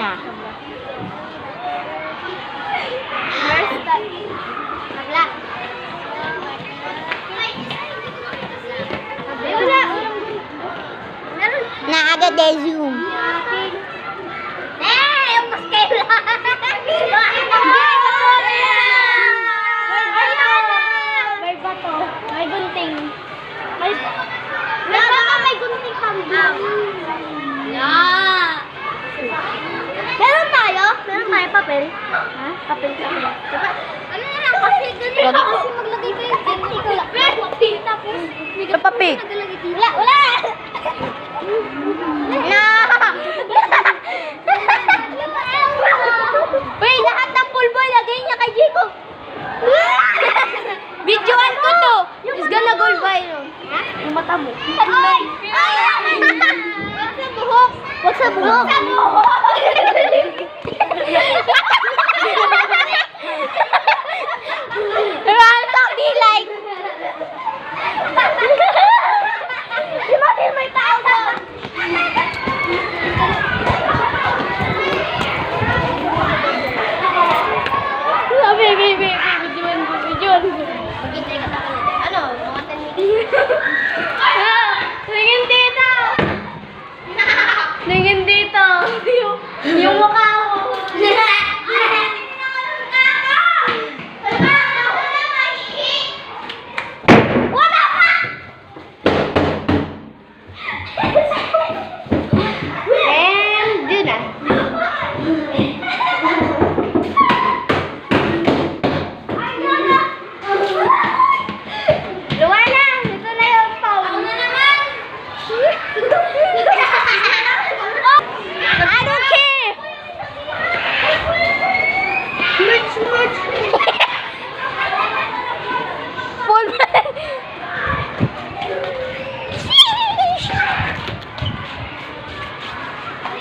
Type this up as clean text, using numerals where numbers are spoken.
na. Nagla. Na agad ay zoom. Yung maskela. May bato. May gunting. May gunting hambang. Meron tayo papel. Ha? Papel. Ano na lang kasi ganito kasi maglagay kayo dito. Sa papel. Wala. Na! Uy, lahat ng pulbo lagay niya kay Jico. Videoan ko to. It's gonna go viral. Yung mata mo. Ay! Wag sa buhok. Wag sa buhok. Rantok di like. Di ba may tao doon? Videoan. Maghintay ka tayo. Ano? Mga 10 minutes. Tingin dito. Tingin dito. Yung mukha